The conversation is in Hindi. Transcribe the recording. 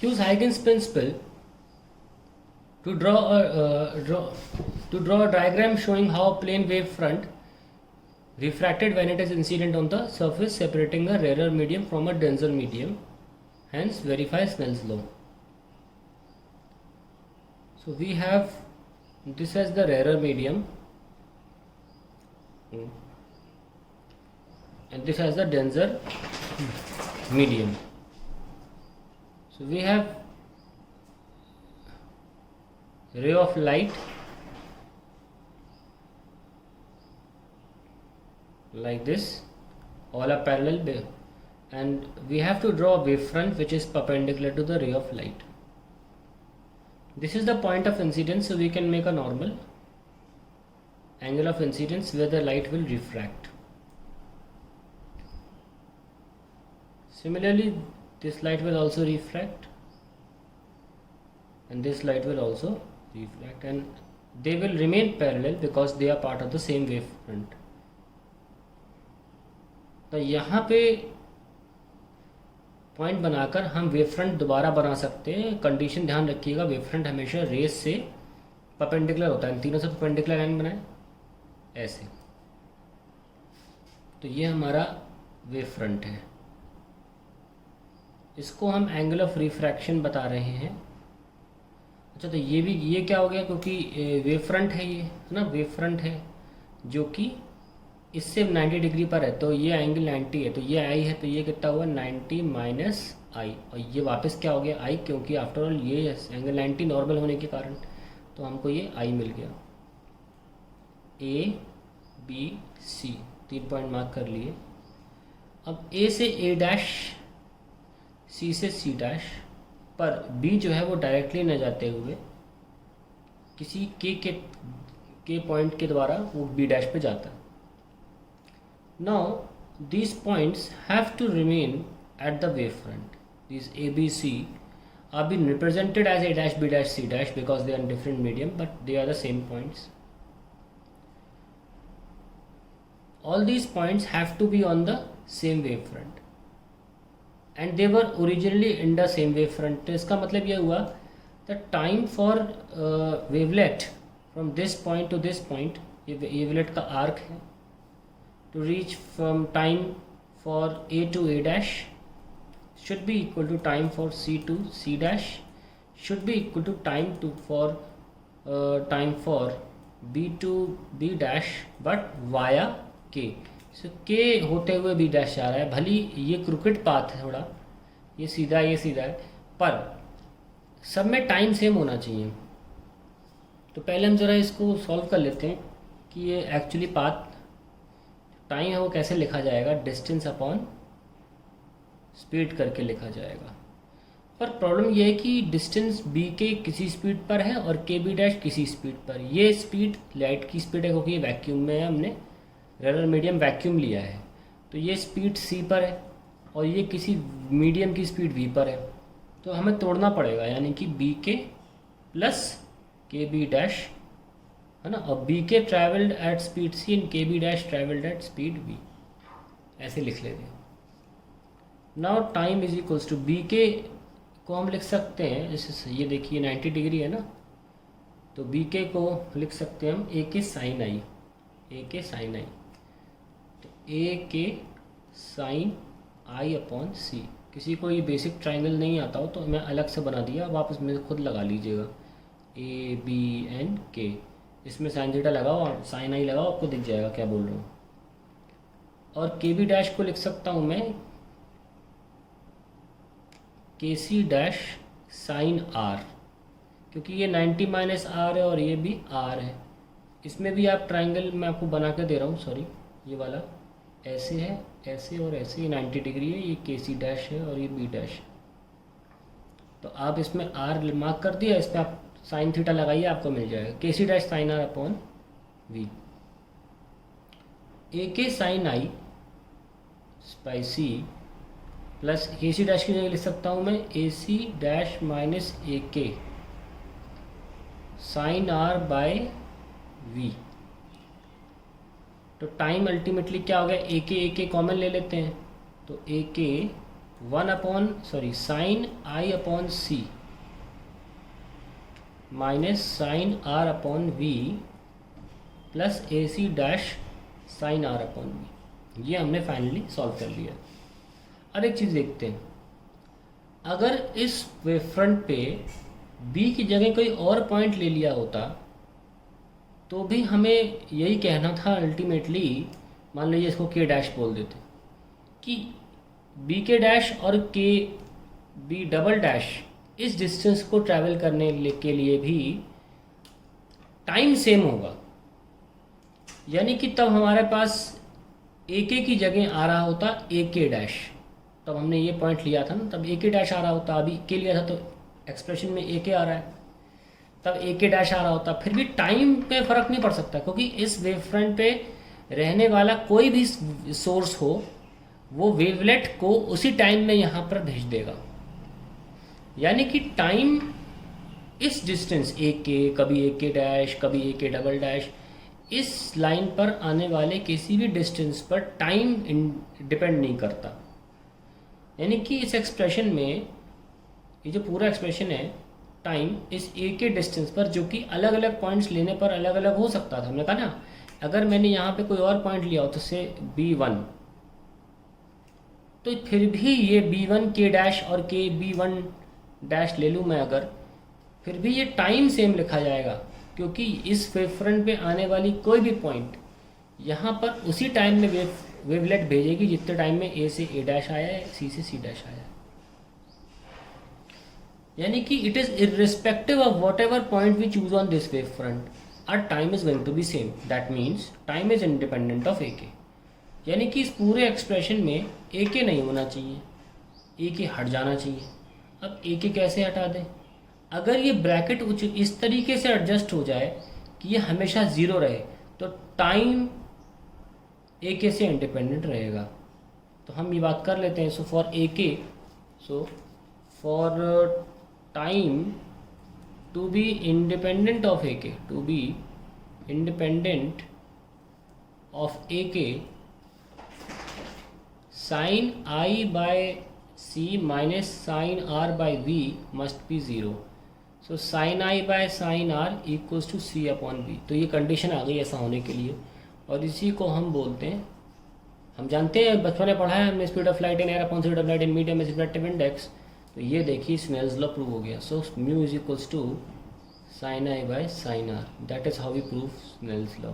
use Huygens principle to draw a diagram showing how a plane wave front refracted when it is incident on the surface, separating a rarer medium from a denser medium. Hence, verify Snell's law. So we have this as the rarer medium, and this as the denser medium. So we have ray of light like this, all are parallel, and we have to draw a wavefront which is perpendicular to the ray of light. This is the point of incidence, so we can make a normal angle of incidence where the light will refract. Similarly, this light will also refract, and this light will also refract, and they will remain parallel because they are part of the same wavefront. तो यहाँ पे पॉइंट बनाकर हम वेवफ्रंट दोबारा बना सकते हैं. कंडीशन ध्यान रखिएगा, वेवफ्रंट हमेशा रेस से परपेंडिकुलर होता है. तीनों से परपेंडिकुलर लाइन बनाए ऐसे, तो ये हमारा वेवफ्रंट है. इसको हम एंगल ऑफ रिफ्रैक्शन बता रहे हैं. अच्छा, तो ये क्या हो गया, क्योंकि वेवफ्रंट है, ये है ना, वेवफ्रंट है जो कि इससे 90 डिग्री पर है, तो ये एंगल 90 है, तो ये आई है, तो ये कितना हुआ 90 माइनस आई, और ये वापस क्या हो गया आई, क्योंकि आफ्टर ऑल ये एंगल 90 नॉर्मल होने के कारण, तो हमको ये आई मिल गया. A B C 3 point mark कर लिए. अब ए से ए डैश, सी से सी डैश, पर बी जो है वो डायरेक्टली न जाते हुए किसी के पॉइंट के द्वारा वो बी डैश पे जाता है. Now these points have to remain at the wavefront. These A, B, C are being represented as A dash, B dash, C dash because they are in different medium, but they are the same points. All these points have to be on the same wavefront, and they were originally in the same wavefront. तो इसका मतलब ये हुआ the time for wavelet from this point to this point, ये wavelet का arc है, to reach from time for A to A dash should be equal to time for C to C dash should be equal to time for B to B dash but via K. So K होते हुए B dash आ रहा है. भली ये क्रिकेट पाथ है, थोड़ा ये सीधा है, पर सब में टाइम सेम होना चाहिए. तो पहले हम ज़रा इसको सॉल्व कर लेते हैं कि ये एक्चुअली पाथ टाइम है वो कैसे लिखा जाएगा. डिस्टेंस अपॉन स्पीड करके लिखा जाएगा. पर प्रॉब्लम ये है कि डिस्टेंस बी के किसी स्पीड पर है और के बी डैश किसी स्पीड पर. ये स्पीड लाइट की स्पीड है क्योंकि ये वैक्यूम में है, हमने रेयर मीडियम वैक्यूम लिया है, तो ये स्पीड सी पर है और ये किसी मीडियम की स्पीड वी पर है. तो हमें तोड़ना पड़ेगा, यानी कि बी के प्लस के बी डैश, है ना, और B K travelled at speed C and K B dash travelled at speed B, ऐसे लिख लेते हैं. Now time is equals to B K को हम लिख सकते हैं, जैसे ये देखिए 90 डिग्री है ना, तो बी के को लिख सकते हैं हम ए के साइन आई, ए के साइन आई, तो ए के साइन आई अपॉन सी. किसी को ये बेसिक ट्राइंगल नहीं आता हो तो मैं अलग से बना दिया, अब आप इसमें खुद लगा लीजिएगा. ए बी एन के, इसमें साइन थीटा लगाओ और साइन आई लगाओ, आपको दिख जाएगा क्या बोल रहा हूँ. और के बी डैश को लिख सकता हूँ मैं के सी डैश साइन आर, क्योंकि ये 90 माइनस आर है और ये भी आर है. इसमें भी आप ट्राइंगल मैं आपको बना के दे रहा हूँ, सॉरी, ये वाला ऐसे है, ऐसे और ऐसे, ये 90 डिग्री है, ये के सी डैश है और ये बी डैश है. तो आप इसमें आर मार्क कर दिया, इस पर आप साइन थीटा लगाइए, आपको मिल जाएगा K C dash sine are upon V. A के sine I by C plus A C dash की जगह लिख सकता हूँ मैं ए सी डैश माइनस ए के साइन आर बाय वी. तो टाइम अल्टीमेटली क्या हो गया, ए के कॉमन ले लेते हैं, तो ए के sine i upon C minus sine are upon V plus A C dash sine are upon V. ये हमने फाइनली सॉल्व कर लिया। अब एक चीज़ देखते हैं, अगर इस वेवफ्रंट पे बी की जगह कोई और पॉइंट ले लिया होता तो भी हमें यही कहना था अल्टीमेटली। मान लीजिए इसको के डैश बोल देते कि बी के डैश और के बी डबल डैश इस डिस्टेंस को ट्रैवल करने के लिए भी टाइम सेम होगा, यानी कि तब हमारे पास ए के की जगह आ रहा होता ए के डैश। तब हमने ये पॉइंट लिया था ना, तब ए के डैश आ रहा होता, अभी के लिया था तो एक्सप्रेशन में ए के आ रहा है, तब ए के डैश आ रहा होता। फिर भी टाइम पे फ़र्क नहीं पड़ सकता, क्योंकि इस वेव फ्रंट पे रहने वाला कोई भी सोर्स हो वो वेवलेट को उसी टाइम में यहाँ पर भेज देगा। यानी कि टाइम इस डिस्टेंस ए के, कभी ए के डैश, कभी ए के डबल डैश, इस लाइन पर आने वाले किसी भी डिस्टेंस पर टाइम डिपेंड नहीं करता। यानी कि इस एक्सप्रेशन में ये जो पूरा एक्सप्रेशन है, टाइम इस ए के डिस्टेंस पर, जो कि अलग अलग पॉइंट्स लेने पर अलग अलग हो सकता था। हमने कहा ना, अगर मैंने यहाँ पे कोई और पॉइंट लिया हो तो से B1, तो फिर भी ये B1 के डैश और के B1 डैश ले लूँ मैं अगर, फिर भी ये टाइम सेम लिखा जाएगा, क्योंकि इस वेव फ्रंट पे आने वाली कोई भी पॉइंट यहाँ पर उसी टाइम में वेवलेट भेजेगी जितने टाइम में ए से ए डैश आया है, सी से सी डैश आया है। यानी कि it is irrespective of whatever point we choose on this wave front, our time is going to be same. That means time is independent of A K. यानी कि इस पूरे एक्सप्रेशन में ए के नहीं होना चाहिए, ए के हट जाना चाहिए। अब ए के कैसे हटा दें? अगर ये ब्रैकेट इस तरीके से एडजस्ट हो जाए कि ये हमेशा ज़ीरो रहे, तो टाइम ए के से इंडिपेंडेंट रहेगा। तो हम ये बात कर लेते हैं। सो for A K, so for time to be independent of A K, to be independent of A के, sine I by C minus sine R by V must be zero. So sine I by sine R equals to C upon V. तो ये कंडीशन आ गई ऐसा होने के लिए, और इसी को हम बोलते हैं, हम जानते हैं, बचपन में पढ़ा है हमने, speed of light in air upon speed of light in medium is refractive index. तो ये देखिए स्नेल्स लॉ प्रूव हो गया। So mu is equals to sine I by sine r, that is how we prove Snell's law.